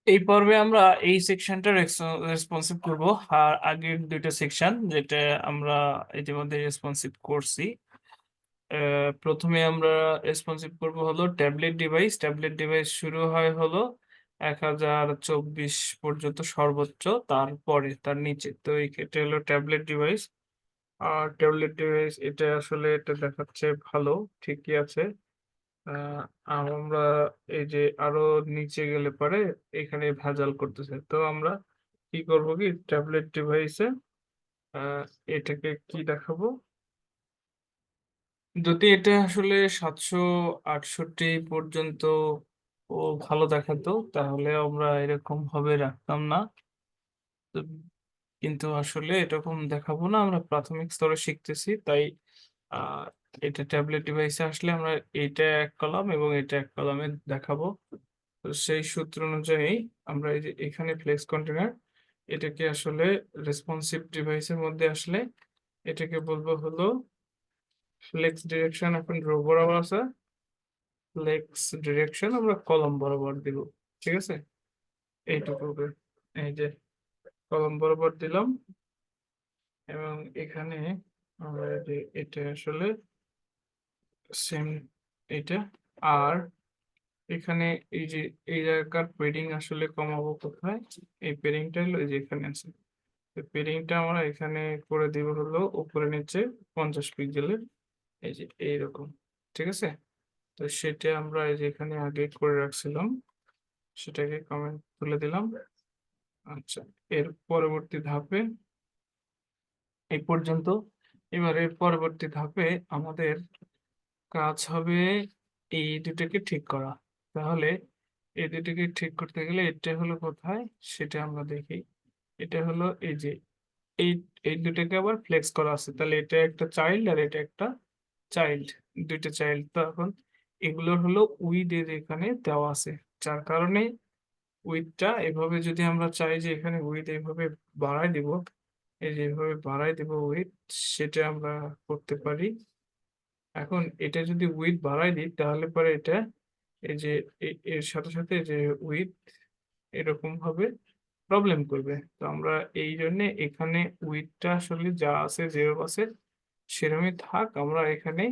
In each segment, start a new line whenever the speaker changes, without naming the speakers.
এই পর্বে আমরা এই সেকশনটা রেসপন্সিভ করব। আর আগের দুইটা সেকশন যেটা আমরা ইতিমধ্যে রেসপন্সিভ করছি। প্রথমে আমরা রেসপন্সিভ করব হলো ট্যাবলেট ডিভাইস শুরু হয় হলো 1024 পর্যন্ত সর্বোচ্চ, তারপরে তার নিচে তো এই ক্ষেত্রে হলো ট্যাবলেট ডিভাইস। আর ট্যাবলেট ডিভাইস এটা আসলে এটা দেখাচ্ছে ভালো, ঠিকই আছে। আহ, আমরা এই যে আরো নিচে গেলে পরে এখানে ভেজাল করতেছে, তো আমরা কি করব কি ট্যাবলেট ডিভাইসে আহ এটাকে কি দেখাবো। যদি এটা আসলে 768 পর্যন্ত ও ভালো দেখাতো তাহলে আমরা এরকম ভাবে রাখতাম না। তো কিন্তু আসলে এরকম দেখাবো না, আমরা প্রাথমিক স্তরে শিখতেছি, তাই আহ এটা ট্যাবলেট ডিভাইসে আসলে আমরা এটা এক কলাম এবং এটা এক কলামে দেখাবো। তো সেই সূত্র অনুযায়ী আমরা এই যে এখানে ফ্লেক্স কন্টেনার এটাকে আসলে রেসপন্সিভ ডিভাইসের মধ্যে আসলে এটাকে বলবো হলো ফ্লেক্স ডিরেকশন। এখন রো বরাবর আছে, ফ্লেক্স ডিরেকশন আমরা কলম বরাবর দিব। ঠিক আছে, এইটুকু এই যে কলম বরাবর দিলাম এবং এখানে আমরা এই যে এটা আসলে সেম এটা। আর এখানে এই যে এই জায়গার পেডিং আসলে কমাবো কোথায়, এই পেডিংটা হলো এই যে এখানে আছে। তো পেডিংটা আমরা এখানে করে দিব হলো উপরে নিচে 50 পিক্সেলের, এই যে এইরকম। ঠিক আছে, তো সেটা আমরা এই যে এখানে আগে করে রাখছিলাম, সেটাকে কমেন্ট তুলে দিলাম। আচ্ছা, এর পরবর্তী ধাপে এই পর্যন্ত। এবারে পরবর্তী ধাপে আমাদের কাজ হবে এই দুটোকে ঠিক করা। তাহলে এই দুটোকে ঠিক করতে গেলে এটা হলো কোথায় সেটা আমরা দেখি। এটা হলো এই যে এই এই দুটোকে আবার ফ্লেক্স করা আছে, তাহলে এটা একটা চাইল্ড আর এটা একটা চাইল্ড, দুইটা চাইল্ড। তো এখন এগুলোর হলো উইথ এর এখানে দেওয়া আছে, যার কারণে উইথটা এভাবে যদি আমরা চাই যে এখানে উইথ এইভাবে বাড়াই দিব, এই যে এইভাবে বাড়াই দিব উইথ, সেটা আমরা করতে পারি। এখন এটা যদি উইথ বাড়াই দিই তাহলে পরে এটা এই যে এর সাথে সাথে যে উইথ এরকম ভাবে প্রবলেম করবে। তো আমরা এই জন্য এখানে উইথটা আসলে যা আছে যেরকম আছে সেরকমই থাক, আমরা এখানে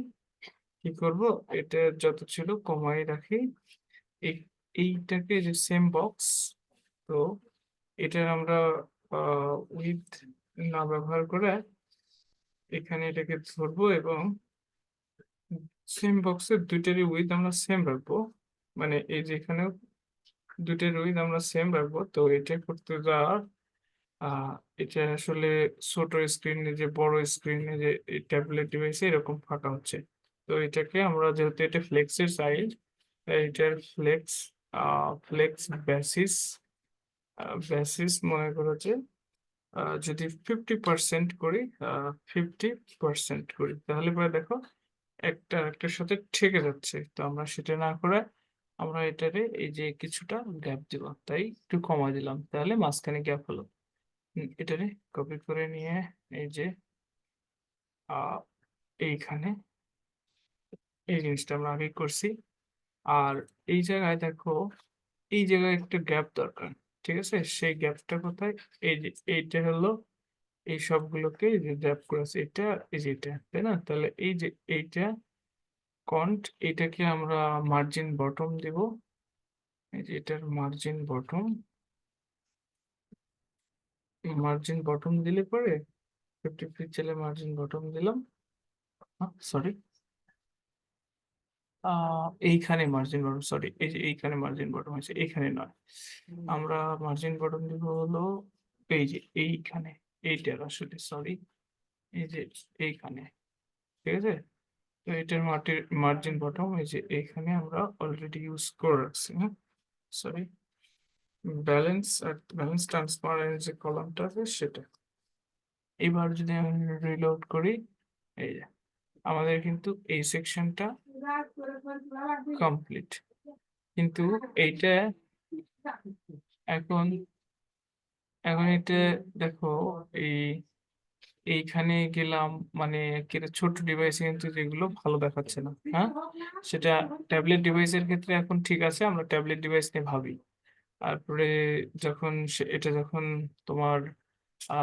কি করব, এটা যত ছিল কমাই রাখি। এই এইটাকে যে সেম বক্স, তো এটার আমরা উইথ না ব্যবহার করে এখানে এটাকে ধরবো এবং সেম বক্সের দুইটারই উইথ আমরা সেম রাখবো। মানে এই যে এখানেও দুইটার উইথ আমরা সেম রাখবো। তো এটা করতে যাওয়ার আহ এটা আসলে ছোট স্ক্রিনে যে বড় স্ক্রিনে যে ট্যাবলেট ডিভাইসে এরকম ফাঁকা হচ্ছে। তো এটাকে আমরা যেহেতু এটা ফ্লেক্সের সাইজ, এটার ফ্লেক্স বেসিস মনে করো যে যদি 50% করি, 50% করি তাহলে পরে দেখো একটা একটার সাথে ঠেকে যাচ্ছে। তো আমরা সেটা না করে আমরা এটারে এই যে কিছুটা গ্যাপ দিব, তাই একটু কমাই দিলাম, তাহলে মাঝখানে গ্যাপ হলো। এটারে কপি করে নিয়ে এই যে আহ এইখানে এই জিনিসটা আমরা আগে করছি। আর এই জায়গায় দেখো এই জায়গায় একটা গ্যাপ দরকার। ঠিক আছে, সেই গ্যাপটা কোথায়, এই যে এইটা হলো এই সবগুলোকে এই যে গ্যাপ করেছে এটা, এই যে এটা, তাই না? তাহলে এই যে এইটা কন্ট এটাকে আমরা মার্জিন বটম দেব। এই যে এটার মার্জিন বটম দিলে পরে 50 পিক্সেলে মার্জিন বটম দিলাম। সরি, এইখানে মার্জিন বটম, সরি এই যে এইখানে মার্জিন বটম হয়েছে, এইখানে নয়। আমরা মার্জিন বটম দিব হলো এই যে এইখানে, এইটার আসলে সরি, এই যে এইখানে। ঠিক আছে, তো এটার মার্জিন বটম এই যে এইখানে আমরা অলরেডি ইউজ করে রাখছি। হ্যাঁ, সরি, ব্যালেন্স ট্রান্সপারেন্ট যে কলামটা আছে সেটা। এবার যদি আমি রিলোড করি, এই যে আমাদের কিন্তু এই সেকশনটা কমপ্লিট। কিন্তু এইটা এখন এখন এটা দেখো এই এইখানে গেলাম, মানে ছোট ডিভাইসে কিন্তু যেগুলো ভালো দেখাচ্ছে না। হ্যাঁ, সেটা ট্যাবলেট ডিভাইসের ক্ষেত্রে এখন ঠিক আছে, আমরা ট্যাবলেট ডিভাইস নিয়ে ভাবি। তারপরে এটা যখন তোমার আ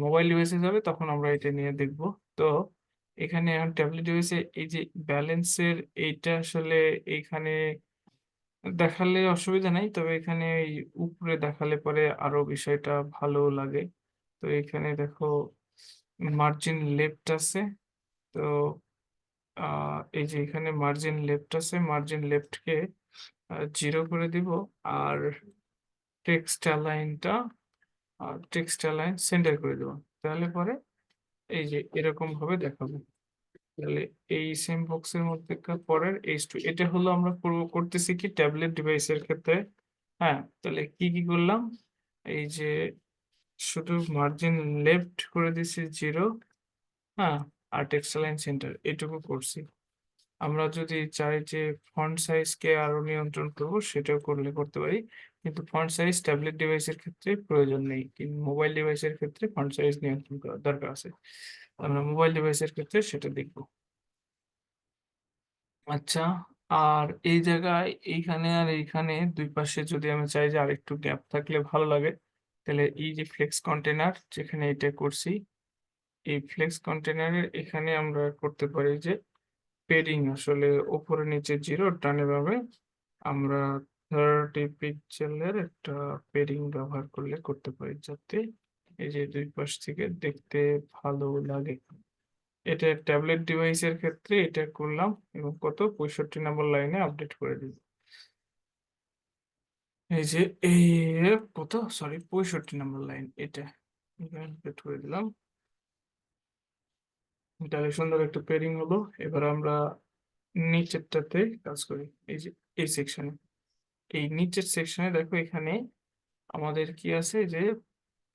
মোবাইল ডিভাইসে যাবে তখন আমরা এটা নিয়ে দেখব। তো এখানে এখন ট্যাবলেট ডিভাইসে এই যে ব্যালেন্সের এইটা আসলে এইখানে দেখালে অসুবিধা নাই। তবে এখানে এই উপরে দেখালে পরে আরো বিষয়টা ভালো লাগে। তো এখানে দেখো মার্জিন লেফট আছে। তো আ এই যে এখানে মার্জিন লেফট আছে, মার্জিন লেফট কে 0 করে দিব। আর টেক্সট অ্যালাইনটা টেক্সট অ্যালাইন সেন্টার করে দেব। তাহলে পরে এই যে এরকম ভাবে দেখাবে। তাহলে এই সেম বক্সের মধ্যেকার পরের H2 এটা হলো আমরা করতেছি কি ট্যাবলেট ডিভাইসের ক্ষেত্রে। হ্যাঁ, তাহলে কি করলাম? এই যে শুধু মার্জিন লেফট করে দিছি 0, হ্যাঁ? আর টেক্সট অ্যালাইন সেন্টার এটুকু করছি। আমরা যদি চাই যে ফন্ট সাইজ কে আরো নিয়ন্ত্রণ করব সেটাও করতে পারি। কিন্তু ফন্ট সাইজ ট্যাবলেট ডিভাইসের ক্ষেত্রে প্রয়োজন নেই। কিন্তু মোবাইল ডিভাইসের ক্ষেত্রে ফন্ট সাইজ নিয়ন্ত্রণ করার দরকার আছে। আমরা মোবাইল ডিভাইসের ক্ষেত্রে সেটা দেখব। আচ্ছা, আর এই জায়গায় এইখানে আর এইখানে ২ পাশে যদি আমি চাই যে আরেকটু গ্যাপ থাকলে ভালো লাগে, তাহলে এই যে ফ্লেক্স কন্টেইনার যেখানে এটা করছি, এই ফ্লেক্স কন্টেইনারের এখানে আমরা করতে পারি যে পেডিং আসলে উপরে নিচে 0 ডানে বামে আমরা 30 পিক্সেলের একটা পেডিং ব্যবহার করতে পারি যাতে এই যে ২ পাশ থেকে দেখতে ভালো লাগে। এটা ট্যাবলেট ডিভাইসের ক্ষেত্রে এটা করলাম এবং কত 65 নম্বর লাইনে আপডেট করে দিই। এই যে এই কত সরি 65 নম্বর লাইন এটা এখানে আপডেট করে দিলাম। তাহলে সুন্দর একটা পেয়ারিং হলো। এবার আমরা নিচেরটাতে কাজ করি। এই যে এই সেকশনে। এই নিচের সেকশনে দেখো এখানে আমাদের কি আছে যে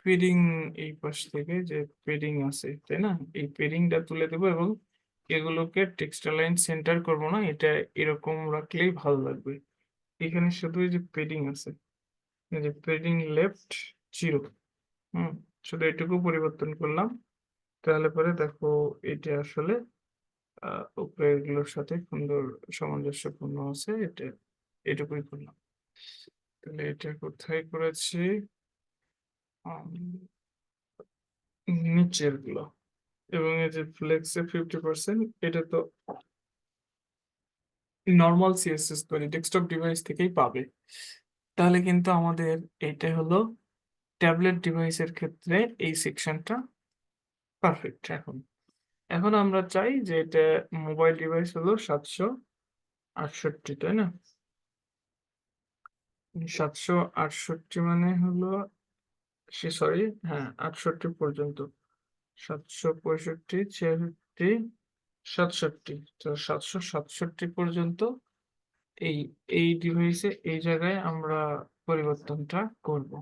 পেডিং এই পাশ থেকে যে পেডিং আছে, তাই না? এই পেডিংটা তুলে দেবো এবং এগুলোকে টেক্সট অ্যালাইন সেন্টার করব না। এটা এরকম রাখলেই ভালো লাগবে। এখানে শুধু এই যে পেডিং আছে। এই যে পেডিং লেফট 0, হুম? শুধু এটুকু পরিবর্তন করলাম। তাহলে পরে দেখো এটা আসলে আ উপরের এগুলোর সাথে সুন্দর সামঞ্জস্যপূর্ণ আছে। এটুকুই করলাম। তাহলে এটা কোথায় করেছি? আম নিচের গুলো এবং এই যে ফ্লেক্স এ 50% এটা তো নরমাল সিএসএস মানে ডেস্কটপ ডিভাইস থেকেই পাবে। তাহলে কিন্তু আমাদের এইটা হলো ট্যাবলেট ডিভাইসের ক্ষেত্রে এই সেকশনটা পারফেক্ট এখন। এখন আমরা চাই যে এটা মোবাইল ডিভাইস হলো 768, তাই না? 768 মানে হলো সরি, হ্যাঁ, 68 পর্যন্ত। 765, 66, 67। তো 767 পর্যন্ত এই এই ডিভাইসে এই জায়গায় আমরা পরিবর্তনটা করব।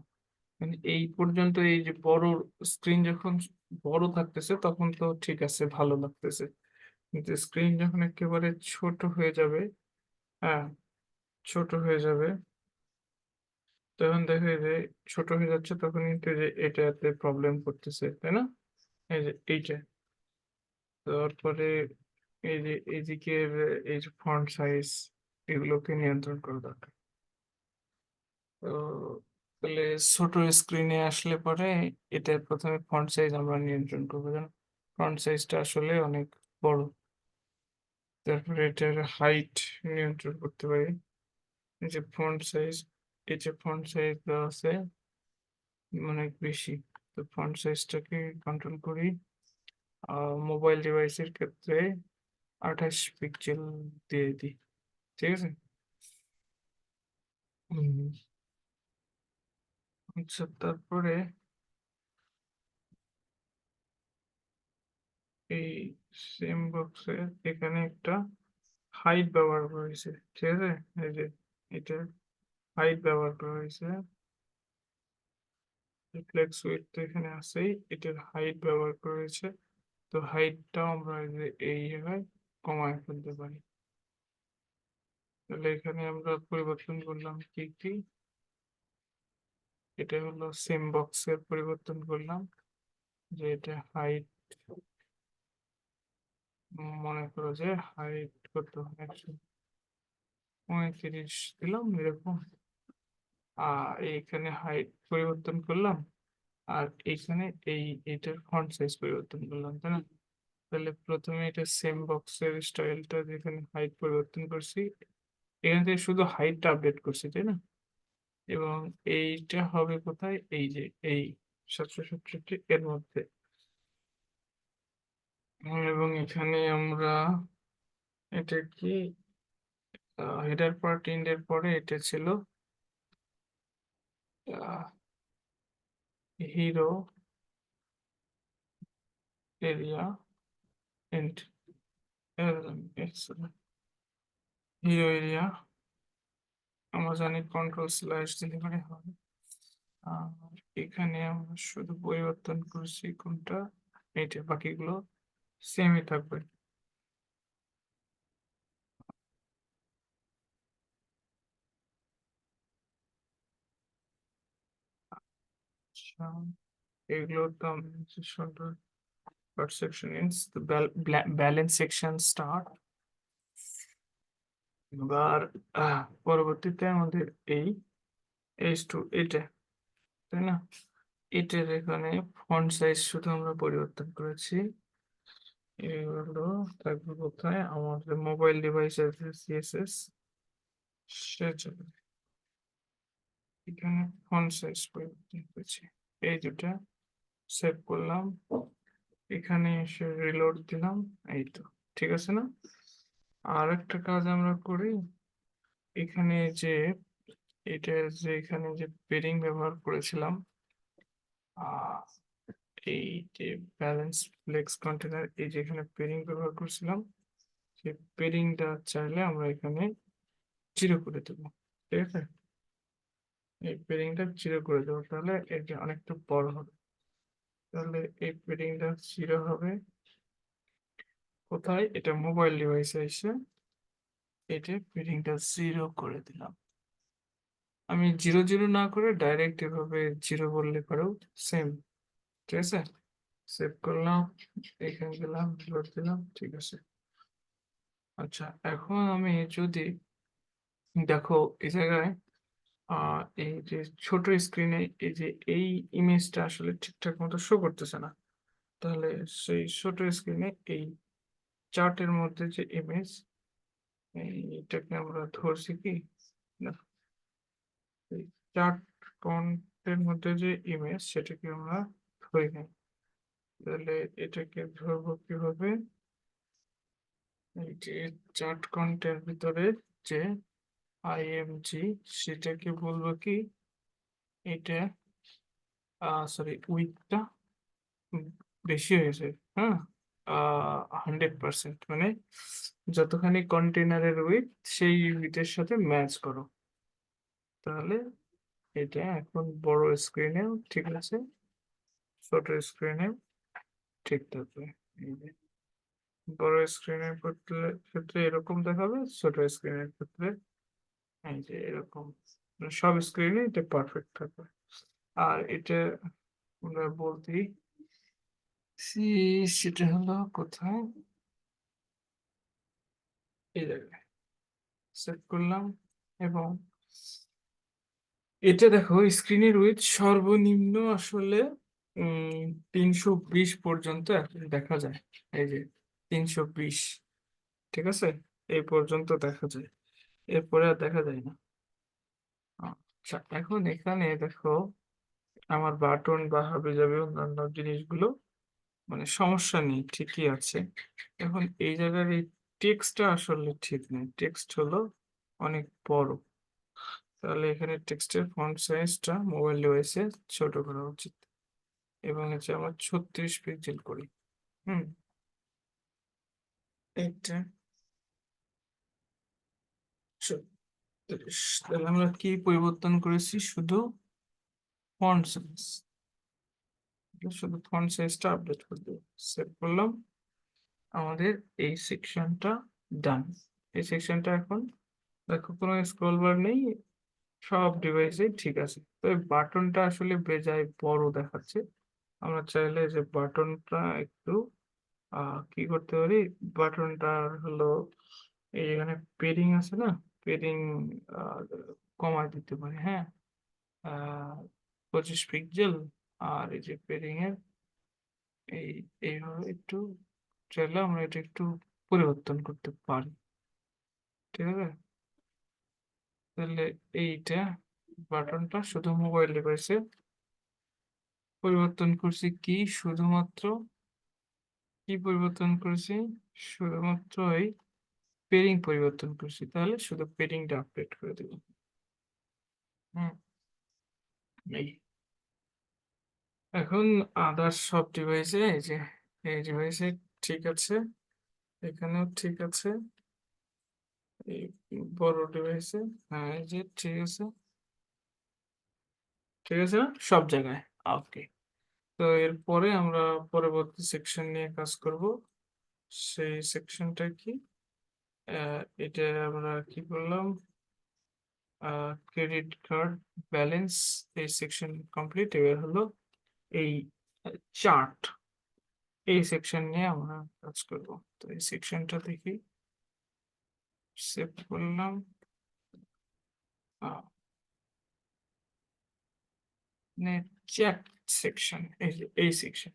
মানে এই পর্যন্ত এই যে বড় স্ক্রিন যখন বড় থাকতেছে তখন তো ঠিক আছে, ভালো লাগতেছে। কিন্তু স্ক্রিন যখন একেবারে ছোট হয়ে যাবে, হ্যাঁ, ছোট হয়ে যাবে, তখন দেখা যায় যে ছোট হয়ে যাচ্ছে তখন কিন্তু এই যে এটাতে প্রবলেম করতেছে, তাই না? এই যে এইটা। তারপরে এই যে এদিকের এই যে ফন্ট সাইজ এগুলোকে নিয়ন্ত্রণ করা দরকার। তো তাহলে ছোট স্ক্রিনে আসলে পরে এটার ১ম এ ফন্ট সাইজ আমরা নিয়ন্ত্রণ করবো। যেন ফন্ট সাইজটা আসলে অনেক বড়। তারপরে এটার হাইট নিয়ন্ত্রণ করতে পারি। এই যে ফন্ট সাইজ, এই যে ফন্ট সাইজ দেওয়া আছে অনেক বেশি। তো ফন্ট সাইজটাকে কন্ট্রোল করি। মোবাইল ডিভাইসের ক্ষেত্রে ২৮ পিক্সেল দিয়ে দিই। ঠিক আছে? হুম, আচ্ছা, তারপরে এই সেম বক্সে এখানে একটা হাইট ব্যবহার করা হয়েছে। ঠিক আছে? এই যে এটা হাইট ব্যবহার করা হয়েছে। রিফ্লেক্স উইডথ তো এখানে আছেই। এটার হাইট ব্যবহার করা হয়েছে। তো হাইটটাও আমরা এই যে এই জায়গায় কমায় ফেলতে পারি। তাহলে এখানে আমরা পরিবর্তন করলাম কি? এটা হলো সেম বক্সের পরিবর্তন করলাম যে এটা হাইট মনে করো যে হাইট কত ১৩৫ দিলাম এরকম। এইখানে হাইট পরিবর্তন করলাম আর এইখানে এটার ফন্ট সাইজ পরিবর্তন করলাম, তাই না? তাহলে প্রথমে এটা সেম বক্সের স্টাইলটা যেখানে হাইট পরিবর্তন করছি, এখান থেকে শুধু হাইটটা আপডেট করছি, তাই না? এবং এইটা হবে কোথায়, এই যে এই 767 এর মধ্যে। এবং এখানে আমরা এটা কি হেডার পার্ট এন্ডের পরে এটা ছিল hero area and hero area আমরা জানি কন্ট্রোল স্ল্যাশ দিলে পরে হবে। আর এখানে আমরা শুধু পরিবর্তন করছি কোনটা, এইটা, বাকিগুলো সেমই থাকবে। আচ্ছা, এগুলো তো আমি সুন্দর But section ends the balance section start। এবার পরবর্তীতে আমাদের এই H2 এটা, তাই না? এটার এখানে ফন্ট সাইজ শুধু আমরা পরিবর্তন করেছি। এগুলো থাকবে কোথায়, আমাদের মোবাইল ডিভাইসের সিএসএস সেটা, এখানে ফন্ট সাইজ পরিবর্তন করেছি। এই দুটা সেভ করলাম, এখানে এসে রিলোড দিলাম, এই তো ঠিক আছে না? আর একটা কাজ আমরা করি, এখানে যে এটা যে এখানে যে পেরিং ব্যবহার করেছিলাম, আহ এই যে ব্যালেন্স ফ্লেক্স কন্টেনার, এই যে এখানে পেরিং ব্যবহার করেছিলাম, সেই পেরিংটা চাইলে আমরা এখানে জিরো করে দেবো, ঠিক আছে? এই পেরিংটা জিরো করে দেবো, তাহলে এটা অনেকটা বড় হবে। তাহলে এই পেরিংটা জিরো হবে কোথায়, এটা মোবাইল ডিভাইসে এসে এটা পেরিংটা জিরো করে দিলাম। আমি জিরো জিরো না করে ডাইরেক্ট এভাবে জিরো বললে পারেও সেম, ঠিক আছে? সেভ করলাম, এখানে গেলাম, লোড দিলাম, ঠিক আছে। আচ্ছা, এখন আমি যদি দেখো এই জায়গায় এই যে ছোট স্ক্রিনে এই যে এই ইমেজটা আসলে ঠিকঠাক মতো শো করতেছে না, তাহলে সেই ছোট স্ক্রিনে এই চার্টের মধ্যে যে ইমেজ, এইটাকে আমরা ধরছি কি না, এই চার্ট কন্টের মধ্যে যে ইমেজ সেটাকে আমরা ধরি নাই। তাহলে এটাকে ধরবো কিভাবে, এই যে চার্ট কন্টের ভিতরে যে আইএমজি, সেটাকে বলবো কি, এটা সরি উইথটা বেশি হয়েছে, হ্যাঁ, 100%, মানে যতখানি কন্টেনারের উইথ সেই উইথের সাথে ম্যাচ করো, তাহলে এটা এখন বড় স্ক্রিনেও ঠিক আছে, ছোট স্ক্রিনেও ঠিক থাকবে। এই যে বড় স্ক্রিনের ক্ষেত্রে এরকম দেখাবে, ছোট স্ক্রিনের ক্ষেত্রে এই যে এরকম, মানে সব স্ক্রিনে এটা পারফেক্ট থাকবে। আর এটা আমরা বলতেই সেটা হলো কোথায়, এই জায়গায় সেট করলাম। এবং এটা দেখো স্ক্রিনের উইডথ সর্বনিম্ন আসলে 320 পর্যন্ত এখন দেখা যায়, এই যে 320, ঠিক আছে? এই পর্যন্ত দেখা যায়, এরপরে আর দেখা যায় না। আচ্ছা, এখন এখানে দেখো আমার বাটন বা হাবি যাবে অন্যান্য জিনিসগুলো মানে সমস্যা নেই, ঠিকই আছে। এখন এই জায়গার এই টেক্সটটা আসলে ঠিক নেই, টেক্সট হলো অনেক বড়, তাহলে এখানে টেক্সটের ফন্ট সাইজটা মোবাইল ডিভাইসে ছোট করা উচিত। এবং হচ্ছে আমরা 36 পিক্সেল করি। হুম, এটা 36। তাহলে আমরা কি পরিবর্তন করেছি, শুধু ফন্ট সাইজ, শুধু ফন্ট সাইজটা আপডেট করে দেবো, সেভ করলাম। আমাদের এই সেকশনটা ডান। এই সেকশনটা এখন দেখো কোনো স্ক্রল বার নেই, সব ডিভাইসে ঠিক আছে। তো এই বাটনটা আসলে বেজায় বড় দেখাচ্ছে, আমরা চাইলে যে বাটনটা একটু কি করতে পারি, বাটনটার হলো এই এখানে পেরিং আছে না, পেরিং কমায় দিতে পারি, হ্যাঁ। 25 পিক্সেল। আর এই যে পেডিং এর এই এইভাবে একটু চাইলে আমরা এটা একটু পরিবর্তন করতে পারি। ঠিক আছে? তাহলে এইটা বাটনটা শুধু মোবাইল ডিভাইসে পরিবর্তন করছি কি পরিবর্তন করেছি? শুধুমাত্র এই পেরিং পরিবর্তন করছি। তাহলে শুধু পেরিংটা আপডেট করে দেব। হুম, এই। এখন আদার্স সব ডিভাইসে এই ডিভাইসে ঠিক আছে, এখানেও ঠিক আছে, এই বড় ডিভাইসে, হ্যাঁ এই যে ঠিক আছে, ঠিক আছে না? সব জায়গায়। ওকে। তো এরপরে আমরা পরবর্তী সেকশন নিয়ে কাজ করব। সেই সেকশনটা কি? এটা আমরা কি করলাম? ক্রেডিট কার্ড ব্যালেন্স, এই সেকশন কমপ্লিট। এবার হলো এই চার্ট, এই সেকশন নিয়ে আমরা কাজ করব। তো এই সেকশনটা দেখি, সেভ করলাম। চ্যাট সেকশন, এই যে এই সেকশন।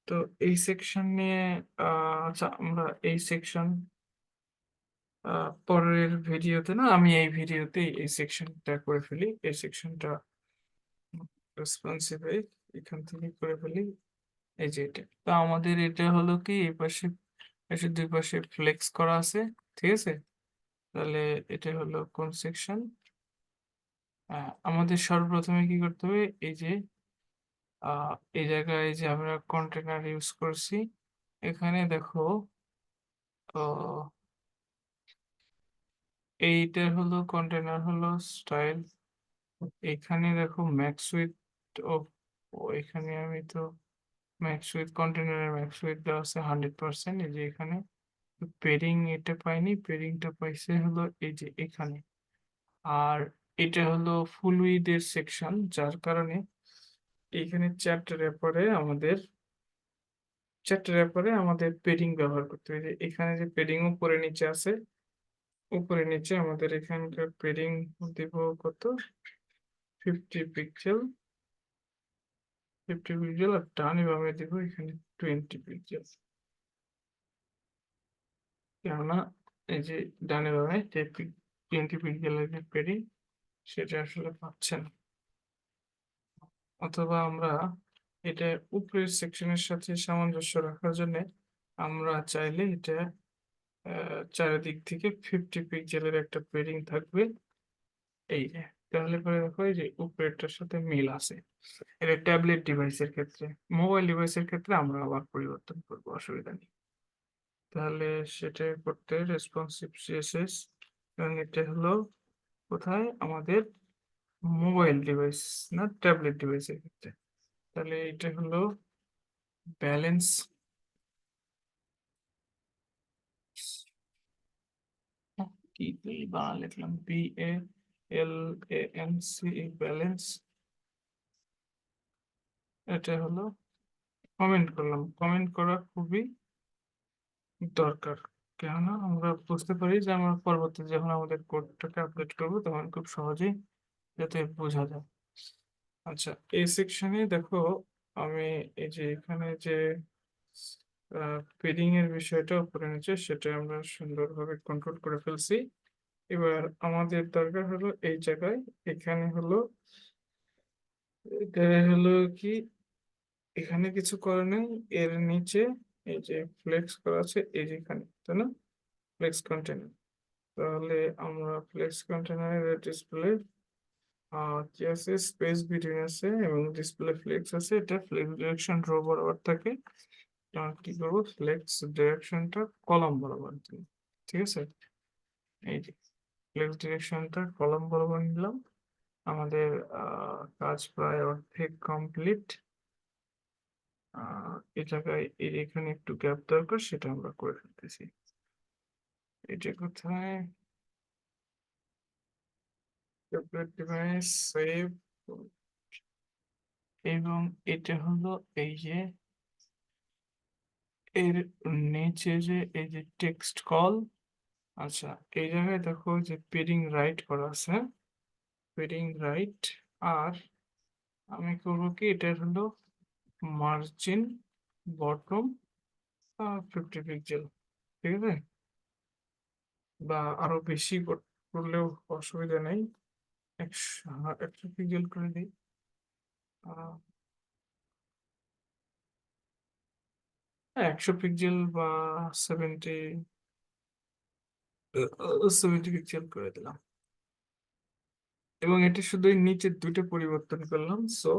তো এই সেকশন নিয়ে আচ্ছা, আমরা এই সেকশন পরের ভিডিওতে না, আমি এই ভিডিওতে এই সেকশনটা করে ফেলি। এই সেকশনটা রেসপন্সিভ এখান থেকে করে ফেলি। এই যে এটা, তো আমাদের এটা হলো কি, এই পাশে এসে দুই পাশে ফ্লেক্স করা আছে। ঠিক আছে? তাহলে এটা হলো কোন সেকশন? আমাদের সর্বপ্রথমে কি করতে হবে, এই যে এই জায়গায় যে আমরা কন্টেনার ইউজ করছি, এখানে দেখো এইটা হলো কন্টেনার হলো স্টাইল। এখানে দেখো ম্যাক্স উইথ অফ, এখানে আমি তো ম্যাক্স উইথ কন্টেনারের ম্যাক্স উইথ দেওয়া আছে 100%। এই যে এখানে পেরিং এটা পাইনি, পেরিংটা পাইছে হলো এই যে এখানে। আর এটা হলো ফুল উইথ এর সেকশন, যার কারণে এখানে চ্যাপ্টার র্যাপারে আমাদের পেডিং ব্যবহার করতে হবে। যে এখানে যে পেডিং উপরে নিচে আছে, উপরে নিচে আমাদের এখানকার পেডিং দিব কত? 50 পিক্সেল, 50 পিক্সেল। আর ডানে বামে দিব এখানে 20 পিক্সেল। কেননা এই যে ডানে বামে যে 20 পিক্সেলের যে পেডিং, সেটা আসলে পাচ্ছে না। অথবা আমরা এটা উপরের সেকশনের সাথে সামঞ্জস্য রাখার জন্য আমরা চাইলে এটা চারিদিক থেকে 50 পিক্সেলের একটা পেডিং থাকবে। এই যে, তাহলে পরে দেখো এই যে উপরেরটার সাথে মিল আছে। এটা ট্যাবলেট ডিভাইসের ক্ষেত্রে। মোবাইল ডিভাইসের ক্ষেত্রে আমরা আবার পরিবর্তন করবো, অসুবিধা নেই। তাহলে সেটা করতে রেসপন্সিভ সিএসএস, এবং এটা হলো কোথায়? আমাদের মোবাইল ডিভাইস না ট্যাবলেট ডিভাইসের ক্ষেত্রে। তাহলে এটা হলো ব্যালেন্স, কি বাংলা লিখলাম, BALANC, ব্যালেন্স। এটা হলো কমেন্ট করলাম, কমেন্ট করা খুবই দরকার। কেননা আমরা বুঝতে পারি যে আমরা পরবর্তীতে যখন আমাদের কোডটাকে আপডেট করবো তখন খুব সহজেই যাতে বোঝা যায়। আচ্ছা, এই সেকশনে দেখো, আমি এই যে এখানে যে পেডিং এর বিষয়টা উপরে নিচে সেটা আমরা সুন্দরভাবে কন্ট্রোল করে ফেলছি। এবার আমাদের দরকার হলো এই জায়গায়, এখানে হলো এটা হলো কি, এখানে কিছু করা নেই। এর নিচে এই যে ফ্লেক্স করা আছে, এই যে এখানে, তাই না? Flex container. তাহলে আমরা ফ্লেক্স কন্টেনারের ডিসপ্লে কি আছে, স্পেস বিটুইন আছে এবং ডিসপ্লে ফ্লেক্স আছে। এটা ফ্লেক্স ডিরেকশন রো বরাবর থাকে। কি করবো, ফ্লেক্স ডিরেকশনটা কলাম বরাবর দিই। ঠিক আছে? এই যে ফ্লেক্স ডিরেকশনটা কলাম বরাবর নিলাম। আমাদের কাজ প্রায় অর্ধেক কমপ্লিট। এই জায়গায় এখানে একটু গ্যাপ দরকার, সেটা আমরা করে ফেলতেছি। এটা কোথায়? ট্যাবলেট ডিভাইস সেভ, এবং এটা হলো এই যে এর নিচে যে এই যে টেক্সট কল। আচ্ছা, এই জায়গায় দেখো যে পেডিং রাইট করা আছে, পেডিং রাইট। আর আমি করব কি এটার হলো মার্জিন বটম 50 পিক্সেল। ঠিক আছে? বা আরো বেশি করলেও অসুবিধা নেই। ১০০ পিক্সেল করে দিই। আ হ্যাঁ, ১০০ পিক্সেল বা 70 70 পিক্সেল করে দিলাম। এবং এটা শুধু এই নিচের ২ টা পরিবর্তন করলাম। সো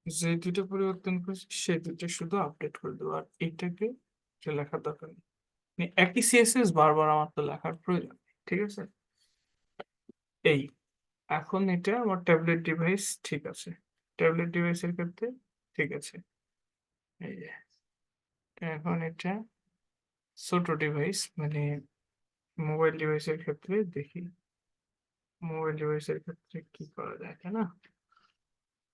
যে ২ টা পরিবর্তন করেছি সেই ২ টা শুধু আপডেট করে দেব। আর এটাকে এটা লেখার দরকার নেই। মানে একই CSS বারবার আমার তো লেখার প্রয়োজন নেই। ঠিক আছে? এই এখন এটা আমার ট্যাবলেট ডিভাইস ঠিক আছে। ট্যাবলেট ডিভাইসের ক্ষেত্রে ঠিক আছে। এই যে এখন এটা ছোট ডিভাইস মানে মোবাইল ডিভাইসের ক্ষেত্রে দেখি। মোবাইল ডিভাইসের ক্ষেত্রে কি করা যায়, তাই না?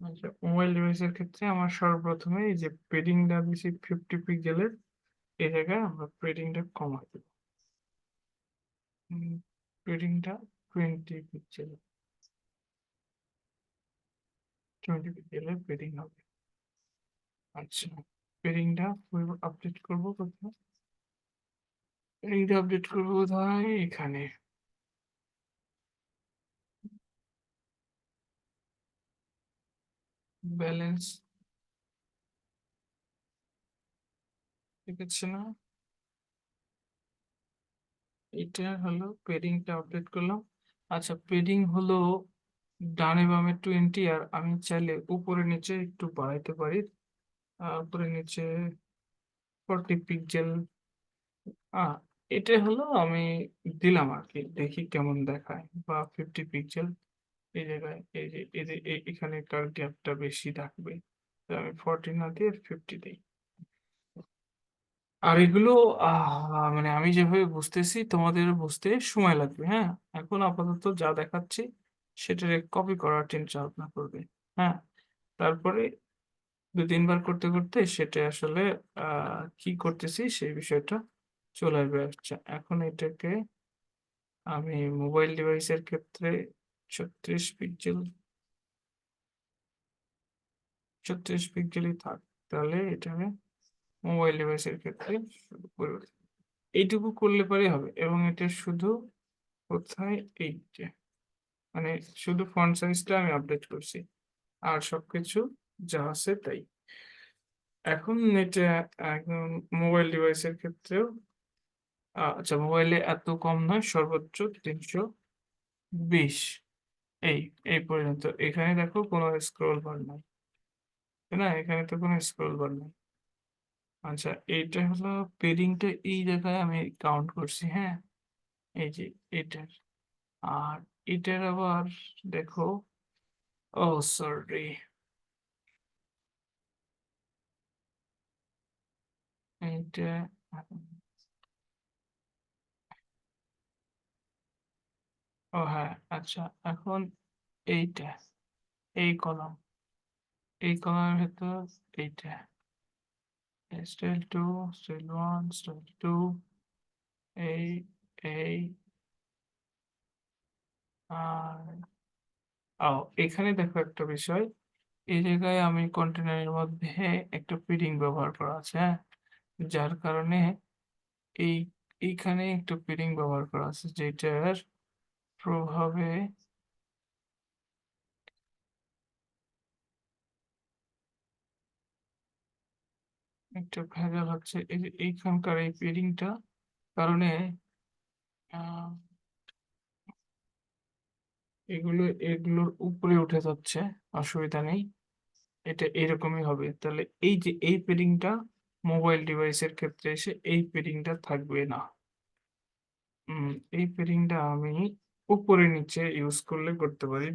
আচ্ছা, মোবাইল ডিভাইসের ক্ষেত্রে আমার সর্বপ্রথমে এই যে পেডিংটা দিছি 50 পিক্সেলের, এই জায়গায় আমরা পেডিংটা কমাই দেব। পেডিংটা 20 পিক্সেল, 20 পিক্সেলের পেডিং হবে। আচ্ছা, পেডিংটা আপডেট করবো কোথায়? পেডিংটা আপডেট করবো কোথায়? এখানে। ব্যালেন্স দেখাচ্ছে না। এটা হলো পেডিংটা আপডেট করলাম। আচ্ছা, পেডিং হলো ডানে বামে 20 আর আমি চাইলে উপরে নিচে একটু বাড়াইতে পারি। উপরে নিচে 40 পিক্সেল। আ এটা হলো আমি দিলাম আরকি। দেখি কেমন দেখায় বা 50 পিক্সেল এই জায়গায় এই যে এখানেকার গ্যাপটা বেশি থাকবে। তো আমি 40 না দিয়ে 50 দেই। আর এগুলো মানে আমি যেভাবে বুঝতেছি তোমাদেরও বুঝতে সময় লাগবে, হ্যাঁ? এখন আপাতত যা দেখাচ্ছি সেটারে কপি করার চিন্তা ভাবনা করবে। হ্যাঁ? তারপরে ২-৩ বার করতে, করতে সেটা আসলে আ কি করতেছি সেই বিষয়টা চলে আসবে। আচ্ছা, এখন এটাকে আমি মোবাইল ডিভাইসের ক্ষেত্রে ৩৬ পিক্সেল, ৩৬ পিক্সেলই থাক। তাহলে এটাকে মোবাইল ডিভাইসের ক্ষেত্রে শুধু পরিবর্তন এইটুকু করলে পরেই হবে এবং এটা শুধু কোথায়? এই যে মানে শুধু ফন্ট সাইজটা আমি আপডেট করছি। আর সবকিছু যা আছে তাই। এখন এটা একদম মোবাইল ডিভাইসের ক্ষেত্রেও আচ্ছা, মোবাইলে এত কম নয়, সর্বোচ্চ ৩২০। এই, এই পর্যন্ত। এখানে দেখো কোনো স্ক্রল বার নাই। তাই না? এখানে তো কোনো স্ক্রল বার নাই। আচ্ছা, এইটা হলো পেডিংটা এই জায়গায় আমি কাউন্ট করছি, হ্যাঁ? এই যে এটার। আর এটার আবার দেখো, ওহ সরি, এইটা ও হ্যাঁ, আচ্ছা এখন এইটা, এই কলাম, এই কলামের ভেতর এইটা। স্টাইল 2, স্টাইল 1, স্টাইল 2, এই, এই আর এখানে দেখো একটা বিষয়। এই জায়গায় আমি কন্টেনারের মধ্যে একটা পেডিং ব্যবহার করা আছে, হ্যাঁ? যার কারণে এই এইখানে একটা পেডিং ব্যবহার করা আছে যেটার প্রভাবে একটা ভেজাল হচ্ছে। এই যে এইখানকার এই পেডিংটা কারণে আহ, এগুলোর উপরে উঠে যাচ্ছে। অসুবিধা নেই। এটা এরকমই হবে। তাহলে এই যে এই পেডিংটা মোবাইল ডিভাইসের ক্ষেত্রে এসে এই পেডিংটা থাকবে না। উম এই পেডিংটা আমি উপরে নিচে ইউজ করলে করতে পারি।